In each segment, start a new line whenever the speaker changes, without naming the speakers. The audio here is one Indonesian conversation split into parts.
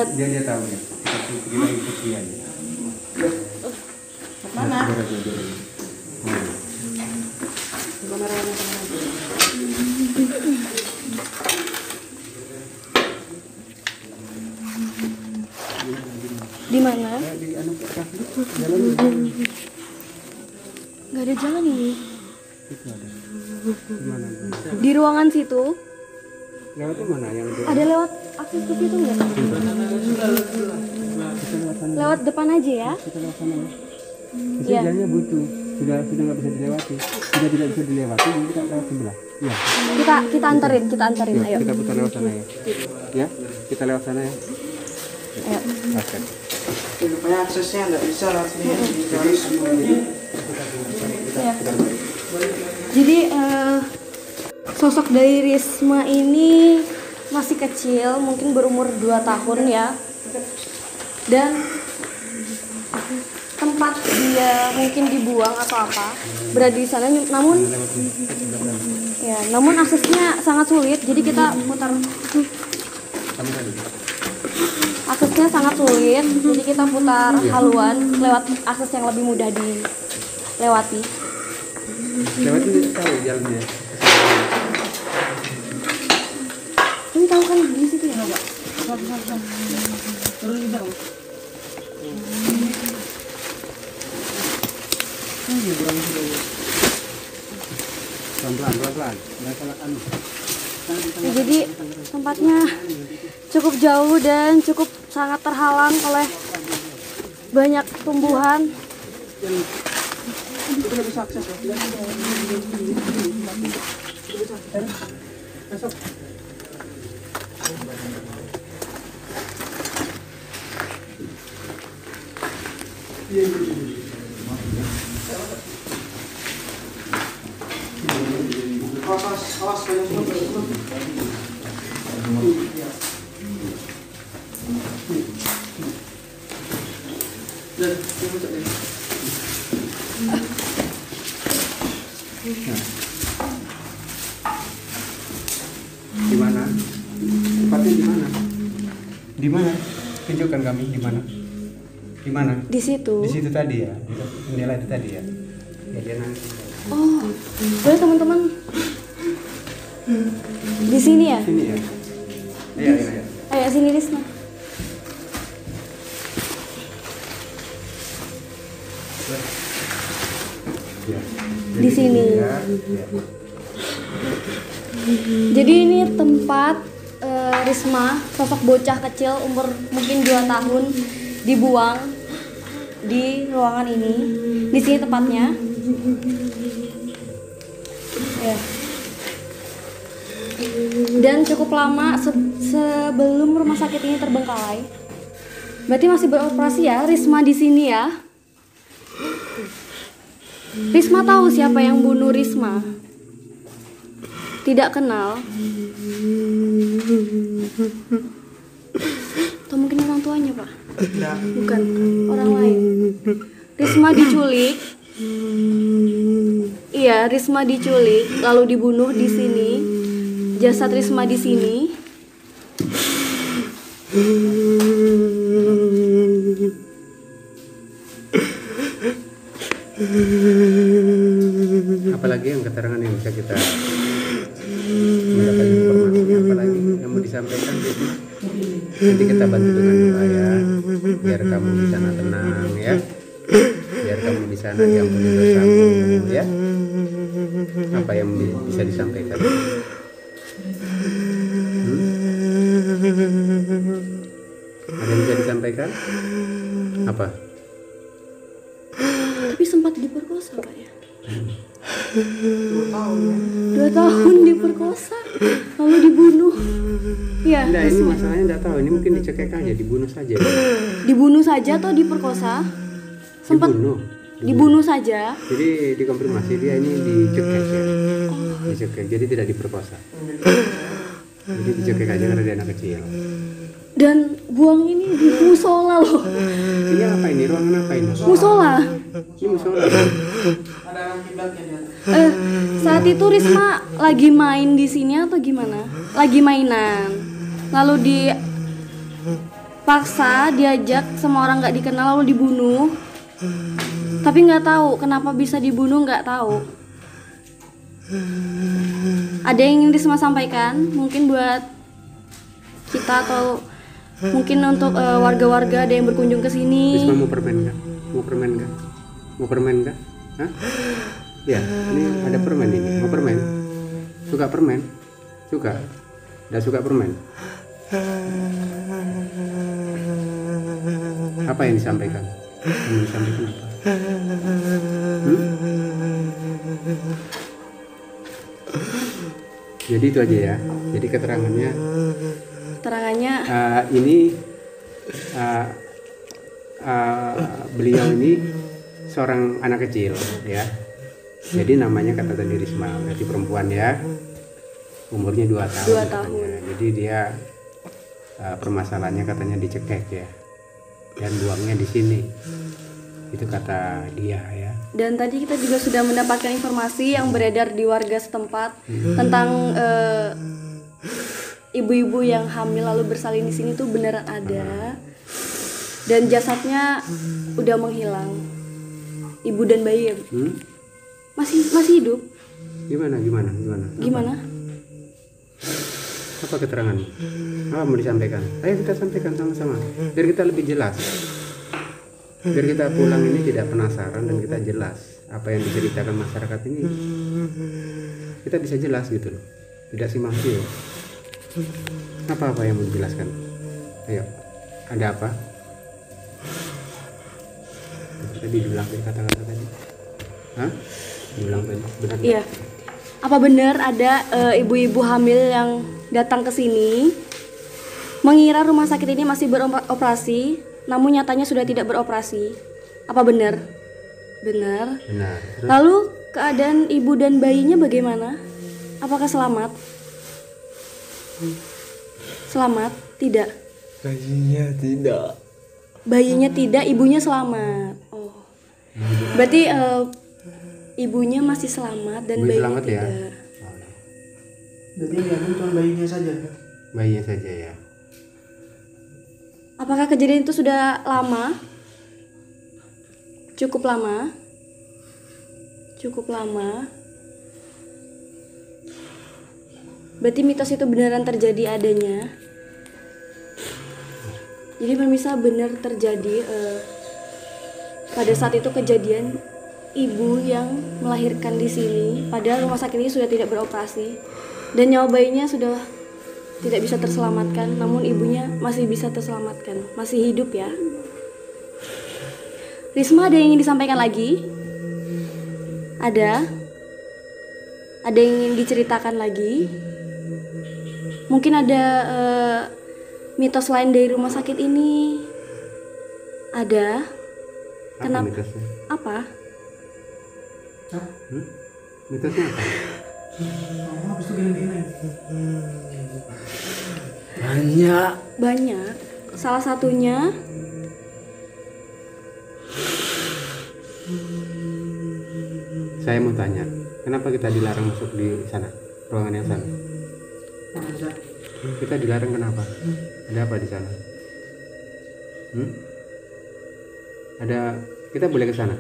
banget.
Dia tahu ya. Kita ikut dia.
Mana? Di mana? Nggak ada jalan ini. Di ruangan situ.
Lewat mana yang
ada lewat akses ke situ nggak? Lewat depan aja ya.
kita lewat sana ya.
Iya.
Jalannya butuh. Sudah nggak bisa dilewati. Sudah tidak bisa dilewati, jadi kita lewat sebelah. Iya.
Kita anterin, ayo.
Kita putar lewat sana ya. Ya, kita lewat sana ya.
Ayo.
Oke.
Rupanya aksesnya nggak bisa lewat sini.
Ya. Jadi sosok dari Risma ini masih kecil, mungkin berumur 2 tahun ya. Dan tempat dia mungkin dibuang atau apa berada di sana, namun aksesnya sangat sulit. Jadi kita putar. Aksesnya sangat sulit, jadi kita putar haluan lewat akses yang lebih mudah dilewati.
Lewat ini tahu jalannya.
Ini tahu kan di situ ya, Pak?
Turun di bawah.
Pelan-pelan.
Ya, jadi tempatnya cukup jauh dan cukup sangat terhalang oleh banyak tumbuhan.
Kita bisa akses ya. Masuk. Awas
Di mana? Tempatnya di mana? Di mana? Tunjukkan kami di mana? Di mana?
Di situ.
Di situ tadi ya. Di jendela itu tadi ya. Ya dia nanti.
Oh, boleh teman-teman. Di sini ya?
Sini ya. Ayo.
Ayo sini Risma.
Ya.
Di sini.
Ya.
Jadi ini tempat Risma, sosok bocah kecil umur mungkin 2 tahun, dibuang di ruangan ini. Di sini tempatnya. Ya. Dan cukup lama sebelum rumah sakit ini terbengkalai. Berarti masih beroperasi ya Risma di sini ya. Risma tahu siapa yang bunuh Risma? Tidak kenal. Atau mungkin orang tuanya, Pak? Bukan, orang lain. Risma diculik. Iya, Risma diculik lalu dibunuh di sini. Jasad Risma di sini.
Apalagi yang keterangan yang bisa kita mendapat informasi, apalagi yang mau disampaikan, nanti kita bantu dengan doa ya, biar kamu di sana tenang ya, biar kamu di sana diampuni dosamu ya. Apa yang bisa disampaikan? Ada yang bisa disampaikan? Apa?
Tapi sempat diperkosa, Pak ya?
2 tahun.
2 tahun diperkosa, lalu dibunuh. Iya.
Nah, ini masalahnya nggak tahu. Ini mungkin dicekek aja, dibunuh saja.
Dibunuh saja atau diperkosa? Sempat dibunuh saja.
Jadi dikonfirmasi dia ini dicekek ya. Dicekek, jadi tidak diperkosa. Jadi dicekek aja karena dia anak kecil.
Dan buang ini di musola loh.
Ini apa ini? Ruangan apa ini?
Musola.
Ini musola.
Ada orang kiblatnya dia.
Saat itu Risma lagi main di sini atau gimana? Lagi mainan. Lalu paksa diajak sama orang nggak dikenal lalu dibunuh. Tapi nggak tahu kenapa bisa dibunuh, nggak tahu. Ada yang ingin Risma sampaikan? Mungkin buat kita atau mungkin untuk warga-warga ada yang berkunjung ke sini.
Risma mau permen nggak? Mau permen nggak? Mau permen nggak? Hah? Ya, ini ada permen ini. Mau permen? Suka permen? Suka? Nggak suka permen? Apa yang disampaikan? Yang disampaikan apa? Jadi itu aja ya. Jadi keterangannya ini beliau ini seorang anak kecil ya. Jadi namanya kata tadi Risma, berarti perempuan ya. Umurnya 2 tahun.
2 tahun.
Jadi dia permasalahannya katanya dicekek ya. Dan buangnya di sini. Itu kata dia ya.
Dan tadi kita juga sudah mendapatkan informasi yang beredar di warga setempat tentang ibu-ibu yang hamil lalu bersalin di sini tuh beneran ada. Dan jasadnya udah menghilang. Ibu dan bayi masih hidup. Gimana?
Apa keteranganmu? Apa mau disampaikan? Ayo kita sampaikan sama-sama biar kita lebih jelas. Biar kita pulang ini tidak penasaran dan kita jelas apa yang diceritakan masyarakat ini. Kita bisa jelas gitu loh. Tidak simpang siur. Apa yang mau dijelaskan? Ayo. Ada apa? Tadi diulang kata-kata tadi. Hah? Diulang tadi. Benar?
Iya. Apa benar ada ibu-ibu hamil yang datang ke sini mengira rumah sakit ini masih beroperasi, namun nyatanya sudah tidak beroperasi? Apa benar? Benar.
Terus?
Lalu keadaan ibu dan bayinya bagaimana? Apakah selamat? Selamat? Tidak. Bayinya tidak, ibunya selamat. Oh. Berarti ibunya masih selamat dan bayinya
selamat
tidak.
Ya?
Jadi yang cuma bayinya saja.
Bayinya saja ya.
Apakah kejadian itu sudah lama? Cukup lama. Berarti mitos itu beneran terjadi adanya. Jadi pemirsa, benar terjadi pada saat itu kejadian ibu yang melahirkan di sini, padahal rumah sakit ini sudah tidak beroperasi dan nyawa bayinya sudah tidak bisa terselamatkan, namun ibunya masih bisa terselamatkan, masih hidup ya. Risma, ada yang ingin disampaikan lagi? Ada yang ingin diceritakan lagi? Mungkin ada mitos lain dari rumah sakit ini? Ada? Kenapa?
Mitosnya?
Apa?
Mitosnya apa?
Habis itu gini-gini.
Banyak. Salah satunya
saya mau tanya, kenapa kita dilarang masuk di sana, ruangan yang sana? Kita dilarang kenapa? Ada apa di sana? Ada, kita boleh ke sana?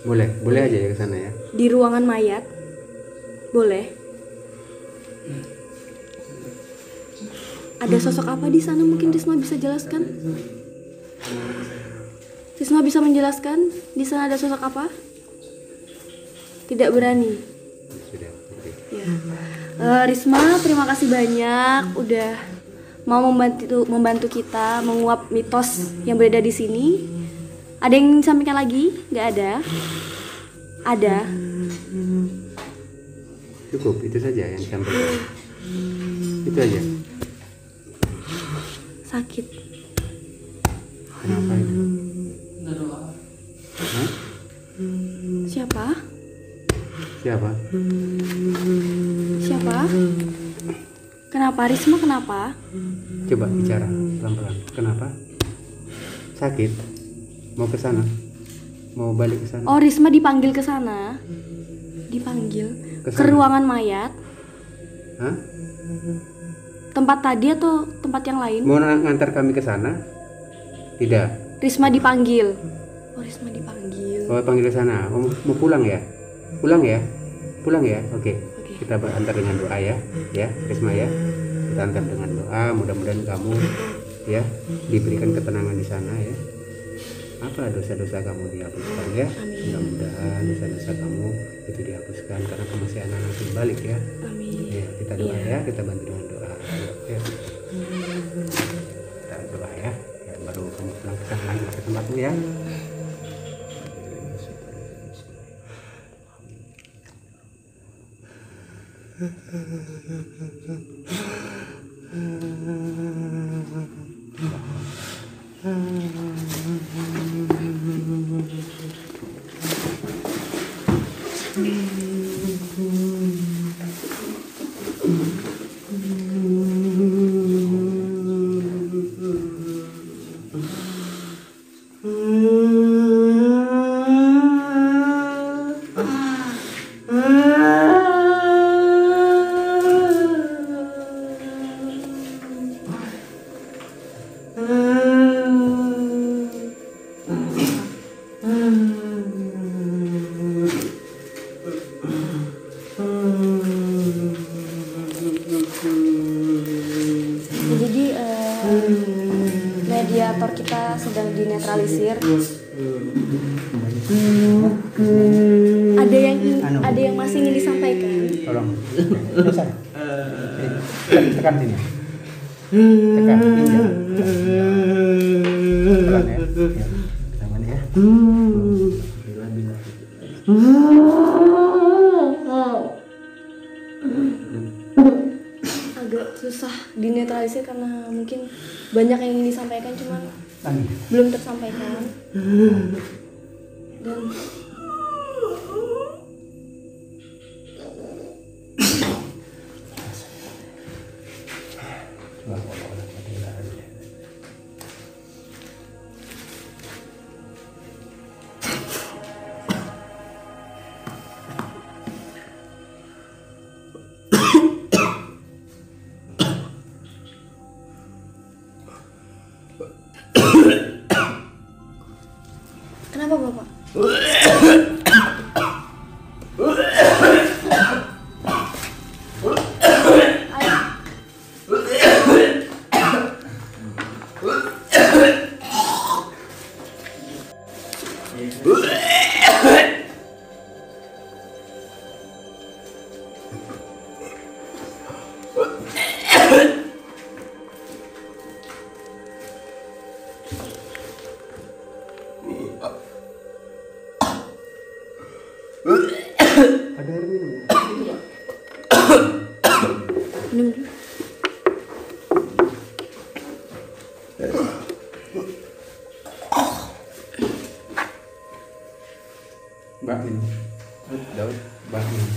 Boleh aja ya ke sana ya.
di ruangan mayat. Boleh. Ada sosok apa di sana? Mungkin Risma bisa jelaskan? Risma bisa menjelaskan di sana ada sosok apa? Tidak berani.
Sudah. Oke.
Ya. Risma, terima kasih banyak udah mau membantu kita menguap mitos yang beredar di sini. Ada yang ingin disampaikan lagi? Nggak ada? Ada.
Cukup, itu saja yang disampaikan. Itu aja.
Sakit.
Kenapa itu? Hah?
Siapa? Kenapa? Risma kenapa?
Coba bicara pelan-pelan. Kenapa? Sakit? Mau ke sana? Mau balik ke sana?
Oh, Risma dipanggil ke sana. Dipanggil ke
Kesana.
ruangan mayat.
Hah?
tempat tadi atau tempat yang lain?
Mau ngantar kami ke sana? Tidak.
Risma dipanggil. Oh, Risma dipanggil.
Oh, panggil ke sana. Oh, mau pulang ya? Pulang ya? Pulang ya? Oke.
Oke.
Kita antar dengan doa ya. Ya, Risma ya. Kita antar dengan doa. Mudah-mudahan kamu ya diberikan ketenangan di sana ya. Apa dosa-dosa kamu dihapuskan ya. Mudah-mudahan dosa-dosa kamu itu dihapuskan karena kamu masih anak-anak yang balik ya.
Amin.
Ya, kita doa
Iya.
ya. Kita bantu dengan doa. Ya. Kita doa ya. Ya, baru kamu pulang ke sana lagi ke tempatmu ya.
Ya, jadi mediator kita sedang dinetralisir. Ada yang masih ingin disampaikan.
Tolong. Tekan sini. Tekan. Pelan ya. Tangan ya.
Agak susah dinetralisir karena mungkin banyak yang ingin disampaikan cuman
Lagi.
belum tersampaikan. Dan kenapa Bapak?
Ada air minum ya?
Minum dulu.
Mbak minum. Daud, Mbak minum.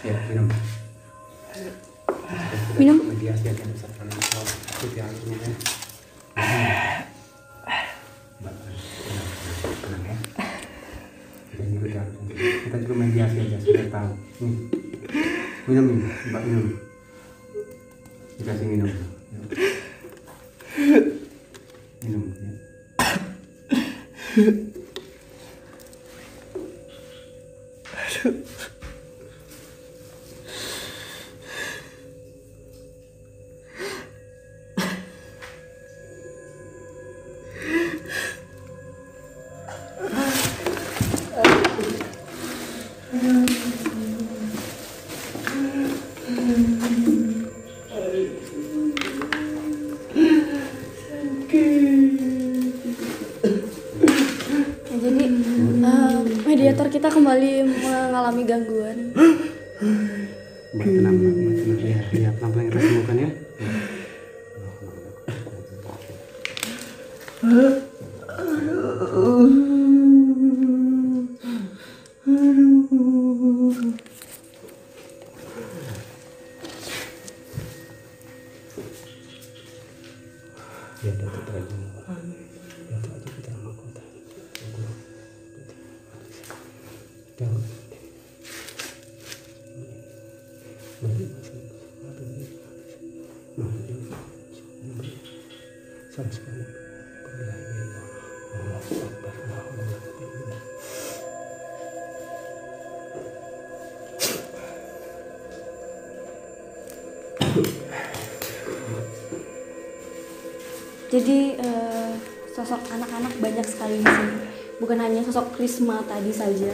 Ya, minum.
Minum.
Mediasi aja besar kalau putih airnya ya. Mbak, tenang ya. Kita juga mediasi aja supaya tahu. Nih, minum ini, Mbak minum. Dikasih minum. Minum ya.
Ya, jadi mediator kita kembali mengalami gangguan.
Mbak tenang, Mbak tenang ya. Ya, pelan-pelan kita sembuhkan ya. Ya, Datuk terang. Datuk aja kita mahkota. Datuk.
Jadi sosok anak-anak banyak sekali di sini. Bukan hanya sosok Risma tadi saja,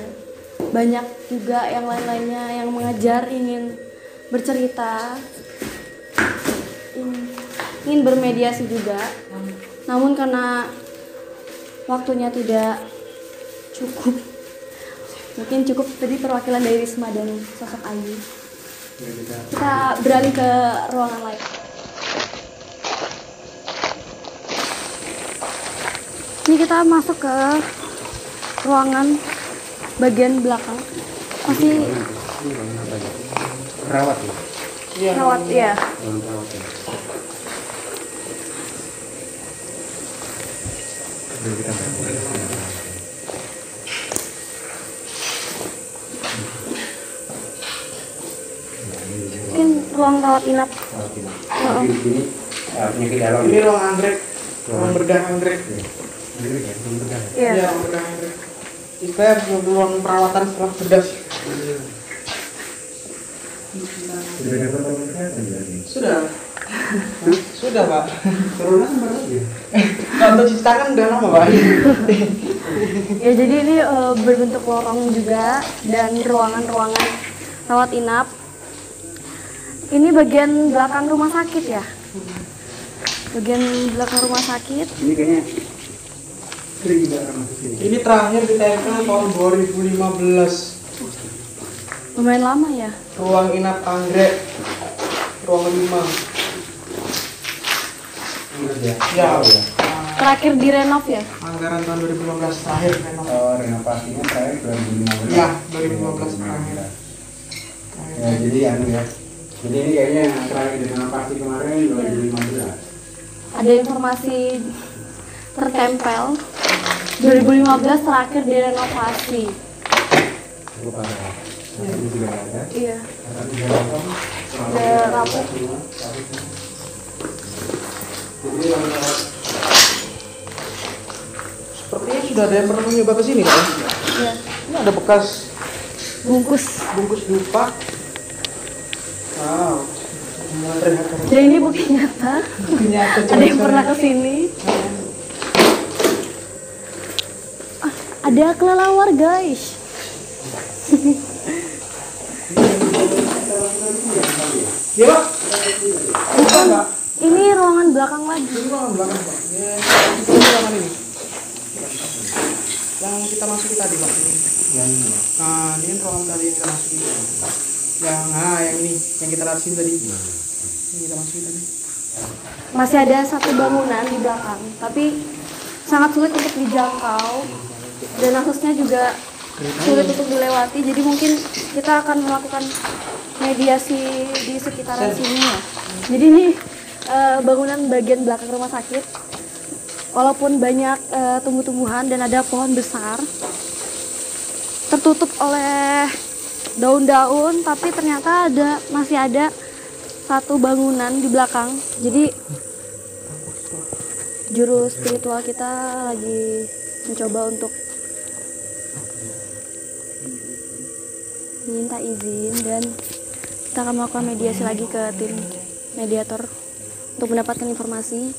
banyak juga yang lain-lainnya yang mengajar, ingin bercerita, ingin bermediasi juga. Namun karena waktunya tidak cukup, mungkin cukup tadi perwakilan dari Risma dan sosok Ayu. Kita beralih ke ruangan lain. Ini kita masuk ke ruangan bagian belakang. Masih
Perawat ya?
rawat ya.
Ruang perawat ya. Jadi kita
Mungkin ruang rawat inap.
Jadi di sini penyakit dalam.
Ini ruang anggrek, ruang bedah anggrek.
Iya.
Iya, ruang bedah anggrek. Kita ruang perawatan setelah bedah.
Sudah dapat obat kesehatan berarti?
Sudah. Sudah, Pak.
Corona kan baru ya?
Kalau untuk cita kan udah lama, Pak.
Ya, jadi ini berbentuk lorong juga dan ruangan-ruangan rawat inap. Ini bagian belakang rumah sakit ya. Bagian belakang rumah sakit.
Ini kayaknya sering juga orang ke sini.
Ini terakhir ditempel tahun 2015.
Lumayan lama ya.
Ruang inap anggrek, ruang 5.
Ya.
Ya.
Terakhir direnov ya.
Anggaran tahun 2015 terakhir renov.
Oh, renovasinya terakhir 2015.
Ya, 2015 terakhir.
Ya, jadi anu ya. Jadi ini kayaknya yang terakhir renovasi kemarin 2015.
Ada informasi tertempel 2015 terakhir direnovasi.
Lupa ya. Ini juga ada.
Iya.
Ada rapor.
Ada rapor.
Jadi yang
Sepertinya sudah ada yang pernah mencoba ke sini, Pak.
Iya.
Ini ada bekas
Bungkus.
dupa. Wow. Mulai terlihat
Jadi ini bukti nyata.
ternyata
Ada yang pernah ke sini. Ada kelelawar, guys.
Ya, Pak.
Bukan. Ini ruangan belakang lagi.
Ini ruangan belakang, Pak. Ya, ini ruangan ini. Yang kita masuki tadi, Pak. Nah, ini ruangan tadi yang kita masuki. Yang ini, yang kita lihat sini tadi. Ini kita masuki tadi.
Masih ada satu bangunan di belakang, tapi sangat sulit untuk dijangkau dan aksesnya juga sulit untuk dilewati. Jadi mungkin kita akan melakukan mediasi di sekitaran sini ya. Jadi ini bangunan bagian belakang rumah sakit. Walaupun banyak tumbuh-tumbuhan dan ada pohon besar, tertutup oleh daun-daun, tapi ternyata masih ada satu bangunan di belakang. Jadi juru spiritual kita lagi mencoba untuk minta izin dan kita akan melakukan mediasi lagi ke tim mediator untuk mendapatkan informasi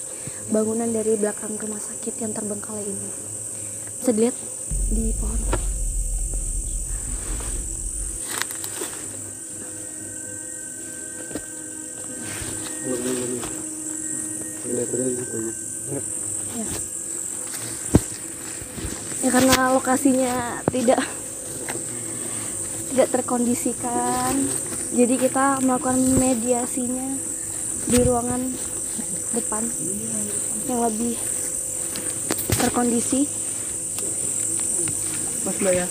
bangunan dari belakang rumah sakit yang terbengkalai ini. Bisa dilihat di pohon. Ya. Ya, karena lokasinya tidak terkondisikan, jadi kita melakukan mediasinya di ruangan depan yang lebih terkondisi.
Mas Mbak ya.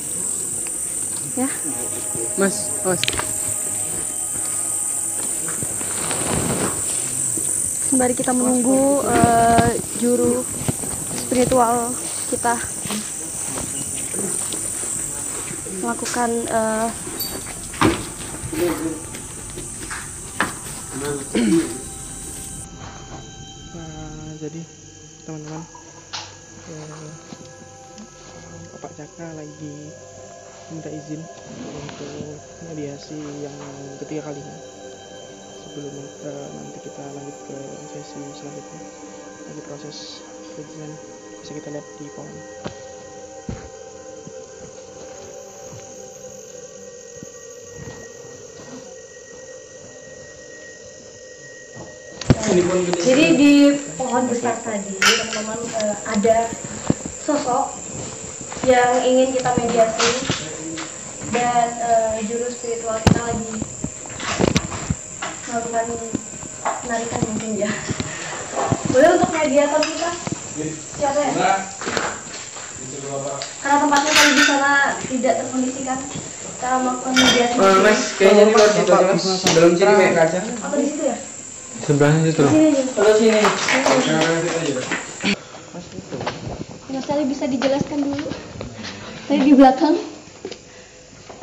Ya.
Mas.
Sembari kita menunggu juru spiritual kita melakukan
jadi teman-teman, Bapak Caka lagi minta izin untuk mediasi yang ketiga kalinya sebelum nanti kita lanjut ke sesi selanjutnya. lagi proses perizinan, bisa kita lihat di pohon.
Jadi di pohon besar tadi teman-teman ada sosok yang ingin kita mediasi, dan juru spiritual kita lagi melakukan penarikan mungkin ya. Boleh untuk mediator kita siapa ya? Karena tempatnya tadi di sana tidak terkondisikan, kita melakukan mediasi.
Mas, kayaknya di luar situ aja mas. Belum sini kayak kaca.
Atau di situ ya?
Sebelahnya situ.
Di sini aja.
Terus sini.
Mas Ali bisa dijelaskan dulu. Saya di belakang.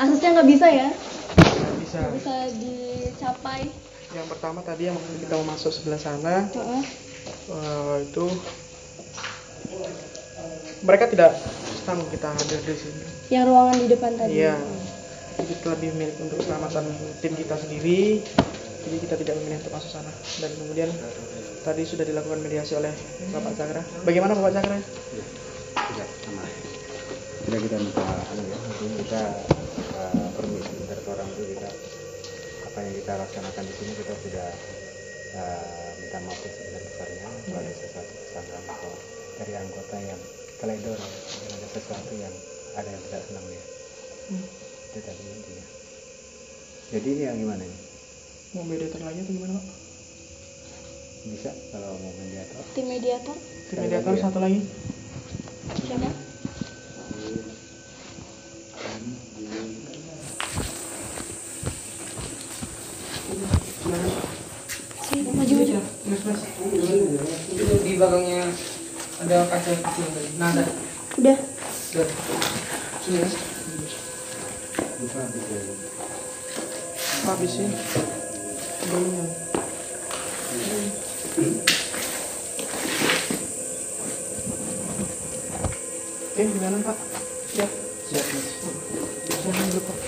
Aksesnya nggak bisa ya?
Bisa.
Nggak bisa dicapai.
Yang pertama tadi yang kita mau masuk sebelah sana, itu mereka tidak tahu kita hadir di sini.
Yang ruangan di depan tadi.
Iya. Jadi kita lebih memilih untuk keselamatan tim kita sendiri. Jadi kita tidak memilih untuk masuk sana. Dan kemudian tadi sudah dilakukan mediasi oleh Bapak Cakra. Bagaimana Bapak Cakra?
Tidak sama. Tidak kita minta kita permisi dari orang itu, kita apa yang kita laksanakan di sini kita sudah minta maaf sebesar-besarnya sebagai sesuatu kesalahan atau dari anggota yang teledor, ada sesuatu yang ada yang tidak senang ya. Itu tadi intinya. Jadi ini yang gimana nih?
Mau mediator lagi atau gimana Pak?
Bisa kalau mau mediator.
Tim mediator.
Tim mediator satu lagi.
Siapa? Maju aja.
Mas. Itu di belakangnya ada kaca kecil tadi. Nah, ada.
Udah.
Sini Mas. Habis sih. Belum. Oke, gimana Pak? Siap.
Siap mas.
Silakan dulu Pak.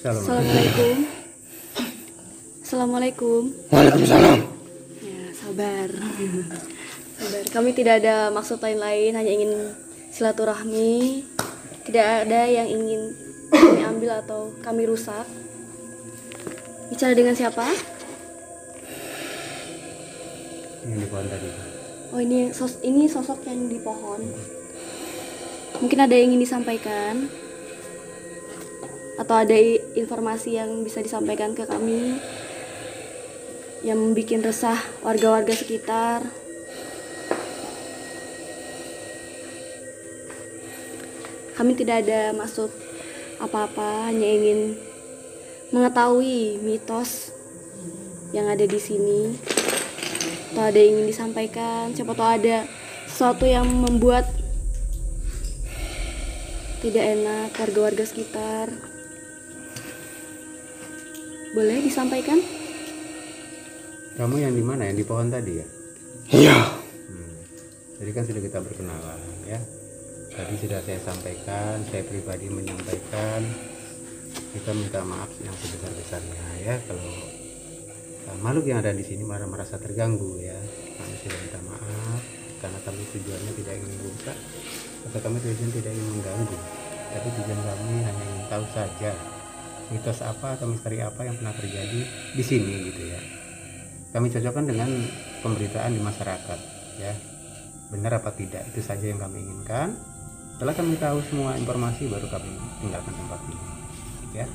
Assalamualaikum. Assalamualaikum.
Waalaikumsalam.
Ya, sabar. Sabar. Kami tidak ada maksud lain-lain, hanya ingin silaturahmi. Tidak ada yang ingin kami ambil atau kami rusak. Bicara dengan siapa?
Yang di pohon tadi.
Oh, ini sosok yang di pohon. Mungkin ada yang ingin disampaikan atau ada informasi yang bisa disampaikan ke kami yang membuat resah warga-warga sekitar. Kami tidak ada maksud apa-apa, hanya ingin mengetahui mitos yang ada di sini. Atau ada yang ingin disampaikan, siapa tahu ada sesuatu yang membuat tidak enak warga-warga sekitar. Boleh disampaikan?
Kamu yang di mana? Yang di pohon tadi ya?
Iya.
Jadi kan sudah kita berkenalan ya. Tadi sudah saya sampaikan, saya pribadi menyampaikan, kita minta maaf yang sebesar-besarnya ya kalau makhluk yang ada di sini merasa terganggu ya. Kami sudah minta maaf karena kami tujuannya tidak ingin merusak atau kami tujuan tidak ingin mengganggu. Tapi tujuan kami hanya ingin tahu saja mitos apa atau misteri apa yang pernah terjadi di sini gitu ya. Kami cocokkan dengan pemberitaan di masyarakat ya. Benar apa tidak, itu saja yang kami inginkan. Setelah kami tahu semua informasi baru kami tinggalkan tempat ini ya.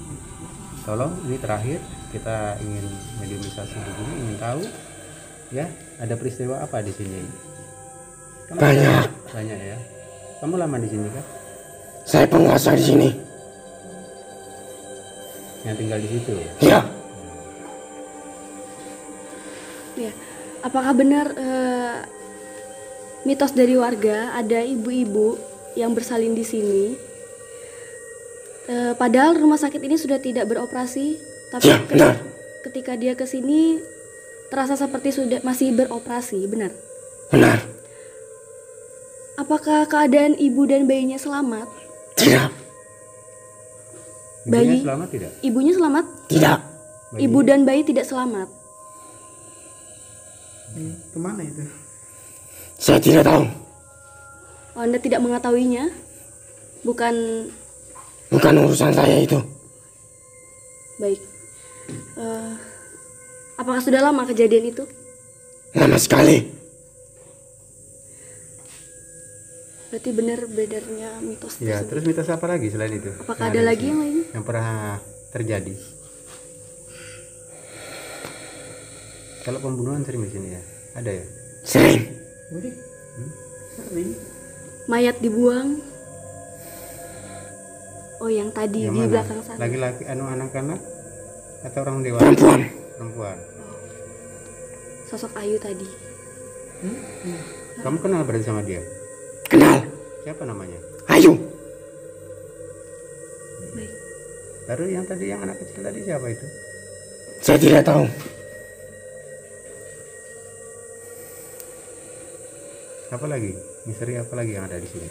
Tolong ini terakhir, kita ingin mediumisasi begini, ingin tahu ya ada peristiwa apa di sini. Banyak ya. Kamu lama di sini kan?
Saya penguasa di sini.
Yang tinggal di situ.
Iya.
Ya. Apakah benar mitos dari warga ada ibu-ibu yang bersalin di sini? Padahal rumah sakit ini sudah tidak beroperasi, tapi
Ya, benar.
ketika dia ke sini terasa seperti sudah masih beroperasi, benar?
Benar.
Apakah keadaan ibu dan bayinya selamat?
Tidak.
Ibunya selamat tidak?
Ibunya selamat?
Tidak.
Ibu dan bayi tidak selamat.
Kemana itu?
Saya tidak tahu.
Oh, Anda tidak mengetahuinya? Bukan.
Bukan urusan saya itu.
Baik. Apakah sudah lama kejadian itu?
Lama sekali.
Berarti benar-benarnya mitos
Ya,
tersebut.
terus mitos apa lagi selain itu?
Apakah
Yang
ada
di
lagi
sini?
yang lain?
Yang pernah terjadi? Kalau pembunuhan sering di sini ya? Ada ya?
Sering.
Udah. Sering.
Mayat dibuang. Oh, yang tadi
Yang
di
mana?
belakang sana.
Laki-laki, anak-anak atau orang dewasa?
Perempuan.
Perempuan.
Sosok Ayu tadi.
Kamu kenal berarti sama dia?
Kenal.
Siapa namanya?
Ayu.
Baik.
Baru yang tadi yang anak kecil tadi siapa itu?
Saya tidak tahu.
Apa lagi? Misteri apa lagi yang ada di sini?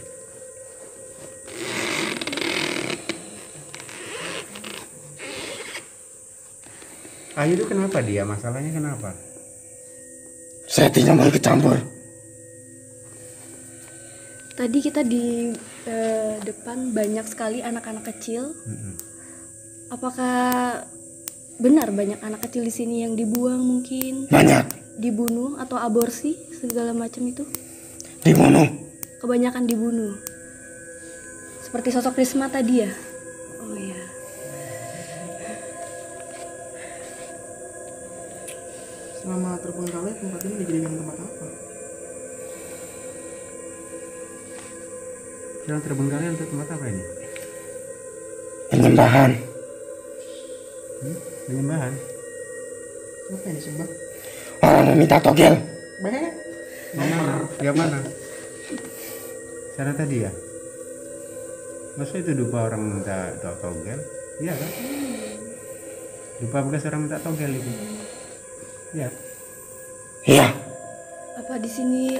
Ayu itu kenapa dia? Masalahnya kenapa?
Saya tidak mau ikut campur.
Tadi kita di depan banyak sekali anak-anak kecil. Apakah benar banyak anak kecil di sini yang dibuang mungkin?
Banyak.
Dibunuh atau aborsi segala macam itu?
Dibunuh.
Kebanyakan dibunuh. Seperti sosok Risma tadi ya? Oh ya.
Selama terbengkalai tempat ini dijadikan tempat apa?
Yang terbengkalai untuk tempat apa ini?
Penyembahan.
Penyembahan.
Apa yang disembah?
Orang meminta togel.
Banyak.
Yang mana? Yang mana? Sana tadi ya? Masa itu dupa orang minta togel? Iya kan? Dupa bekas orang minta togel itu. Iya.
Iya.
Apa di sini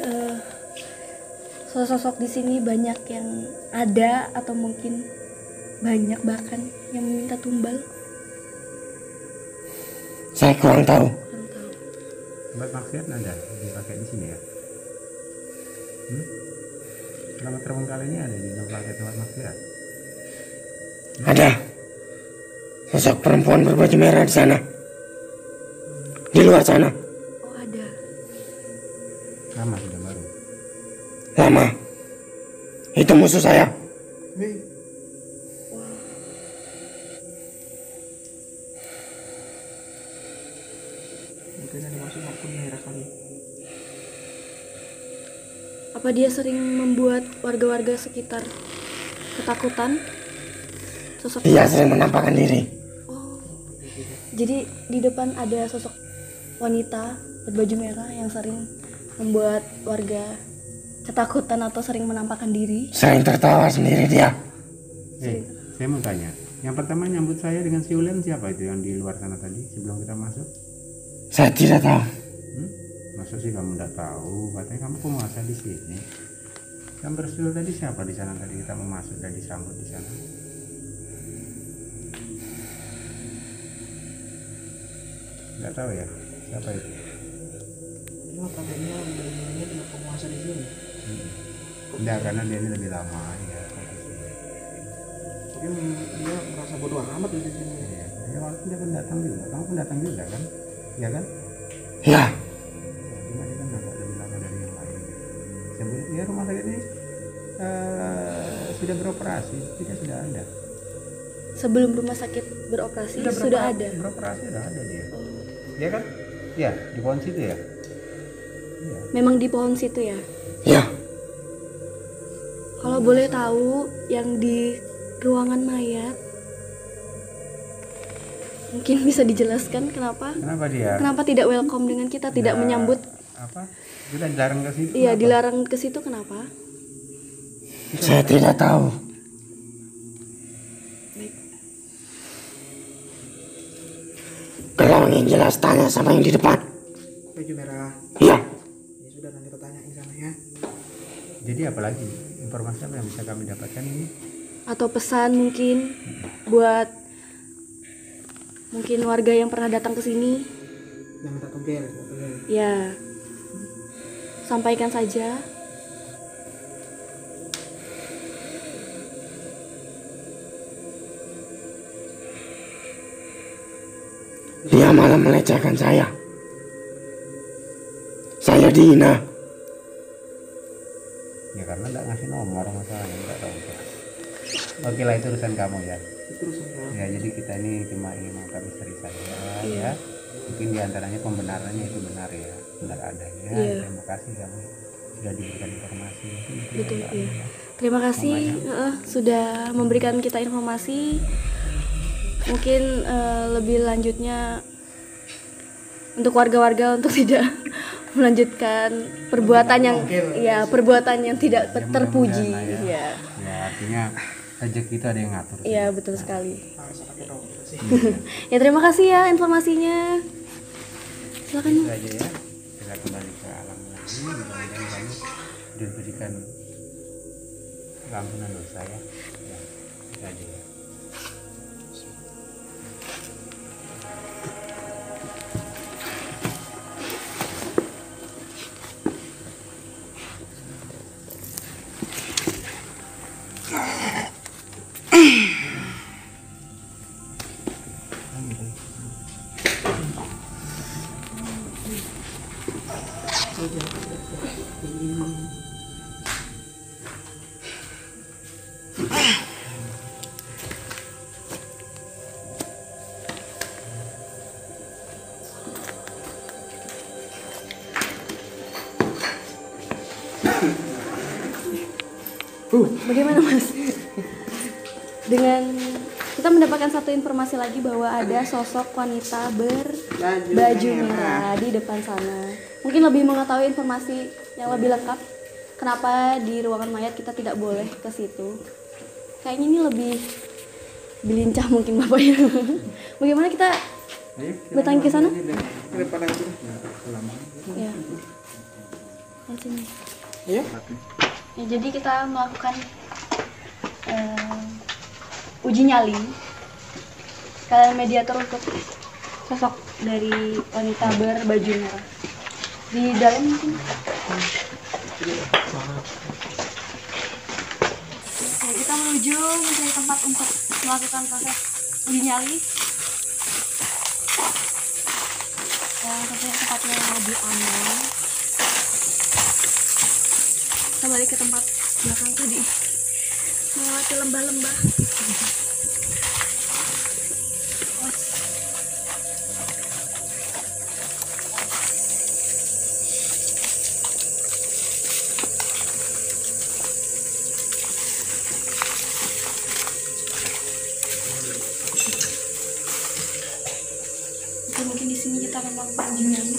sosok di sini banyak yang ada atau mungkin banyak bahkan yang meminta tumbal?
Saya kurang tahu.
Kurang tahu.
Tempat maksiat ada dipakai di sini ya? Selama terbengkalai ini ada di tempat maksiat?
Ada sosok perempuan berbaju merah di sana. Di luar sana.
Oh ada.
Lama sudah baru.
Lama. Itu musuh saya.
Mungkin yang dimaksud akun merah kali.
Apa dia sering membuat warga-warga sekitar ketakutan? Sosok
Dia sering menampakkan diri.
Oh. Jadi di depan ada sosok wanita berbaju merah yang sering membuat warga ketakutan atau sering menampakkan diri.
Sering tertawa sendiri dia.
Saya mau tanya. Yang pertama nyambut saya dengan si Ulen siapa itu yang di luar sana tadi sebelum kita masuk?
Saya tidak tahu.
Masa sih kamu tidak tahu? Katanya kamu penguasa di sini. Yang bersiul tadi siapa di sana tadi kita mau masuk dan disambut di sana? Nggak tahu ya siapa itu?
Cuma katanya beliaunya tidak penguasa di sini.
Enggak, karena dia ini lebih lama ya.
Mungkin dia merasa bodoh amat di sini.
Iya, ya walaupun dia pendatang juga, kamu pendatang juga kan? Ya kan?
Ya,
Cuma dia kan agak lebih lama dari yang lain. Sebelum ya rumah sakit ini sudah beroperasi, tidak sudah ada.
Sebelum rumah sakit beroperasi sudah ada.
Beroperasi sudah ada dia.
Oh.
Ya kan? Ya, di pohon situ ya. Iya.
Memang di pohon situ ya.
ya.
Kalau boleh tahu yang di ruangan mayat mungkin bisa dijelaskan kenapa?
Kenapa dia?
Kenapa tidak welcome dengan kita, tidak menyambut?
Apa? Kita dilarang ke situ.
Iya,
kenapa?
dilarang ke situ kenapa?
Saya tidak tahu.
Baik.
Kalau ingin jelas tanya sama yang di depan.
Baju merah.
Ya,
Ya sudah, nanti kita tanyain sana ya.
Jadi apalagi informasi apa yang bisa kami dapatkan ini?
Atau pesan mungkin buat mungkin warga yang pernah datang ke sini?
Yang minta togel.
Ya. Sampaikan saja.
dia malah melecehkan saya. Saya dihina.
Ya karena nggak ngasih nomor masalahnya, nggak tahu. Oke lah, itu urusan kamu ya.
Itu urusan kamu.
Ya jadi kita ini cuma ingin mengungkap misteri saja
Iya.
ya. Mungkin diantaranya pembenarannya itu benar ya, benar adanya.
Iya.
Terima kasih kamu sudah diberikan informasi. Mungkin itu
Betul,
yang
iya.
ya.
Terima kasih sudah memberikan kita informasi. Mungkin lebih lanjutnya untuk warga-warga untuk tidak melanjutkan perbuatan yang perbuatan yang tidak
Ya,
terpuji.
mudah-mudahan lah
Ya.
Ya artinya rezeki itu ada yang ngatur.
Iya, betul sekali.
Harus pakai togel sih.
Ya, terima kasih ya informasinya. Silakan.
Itu aja ya. Kita kembali ke alam lagi. Mudah-mudahan kamu diberikan ampunan dosa ya. Ya, itu aja ya.
Bagaimana Mas? Dengan kita mendapatkan satu informasi lagi bahwa ada sosok wanita berbaju merah di depan sana. Mungkin lebih mengetahui informasi yang lebih lengkap. Kenapa di ruangan mayat kita tidak boleh ke situ? Kayaknya ini lebih lincah mungkin Bapak ya. Bagaimana kita bertanya ke sana?
Ke depan aja.
Ya. Di sini.
Iya.
Ya, jadi kita melakukan uji nyali sekalian mediator untuk sosok dari wanita berbaju merah. Di dalam mungkin. Oke, kita menuju mencari tempat untuk melakukan proses uji nyali. Tentunya tempatnya yang lebih aman. Kita balik ke tempat belakang tadi, melewati lembah-lembah. Oke, mungkin di sini kita akan melakukan uji nyali.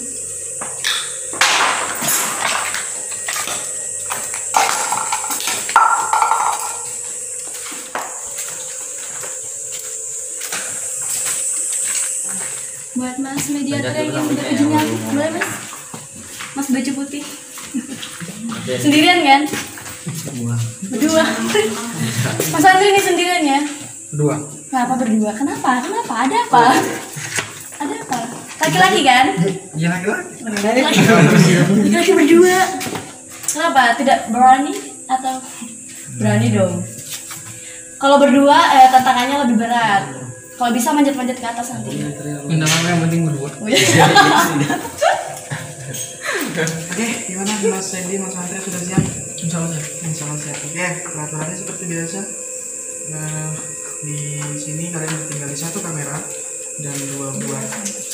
Buat Mas mediator yang ingin beruji nyali, boleh Mas? Mas baju putih. Sendirian kan? Berdua. Mas Andri ini sendirian ya?
Berdua.
Kenapa berdua? Kenapa? Ada apa? Ada apa? Laki-laki kan?
Iya laki-laki.
Laki-laki berdua. Kenapa? Tidak berani atau berani dong? Kalau berdua tantangannya lebih berat. Kalau bisa manjat-manjat ke atas nanti.
Undangannya yang penting berdua.
Oh, iya.
Oke, gimana Mas Sandy, Mas Andre sudah siap? Insya Allah siap. Oke, peraturannya seperti biasa. Di sini kalian tinggal di satu kamera dan 2 buah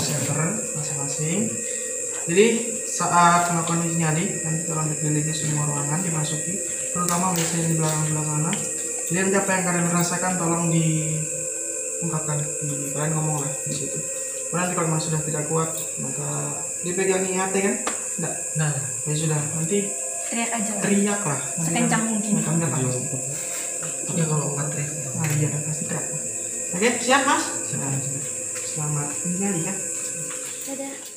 shutter masing-masing. Jadi saat melakukan uji nyali, nanti tolong dikelilingi semua ruangan dimasuki, terutama biasanya di belakang sana. Jadi nanti apa yang kalian rasakan tolong diungkapkan, kalian ngomong lah di situ. Nanti kalau memang sudah tidak kuat, maka dipegangi hati kan? Enggak. Nah, ya sudah. Nanti
Teriak aja.
teriak lah.
Sekencang mungkin.
Kamu dapat pasti. Ya kalau nggak teriak, nah iya pasti teriak. Oke, siap Mas? Selamat menyali kan?
Dadah.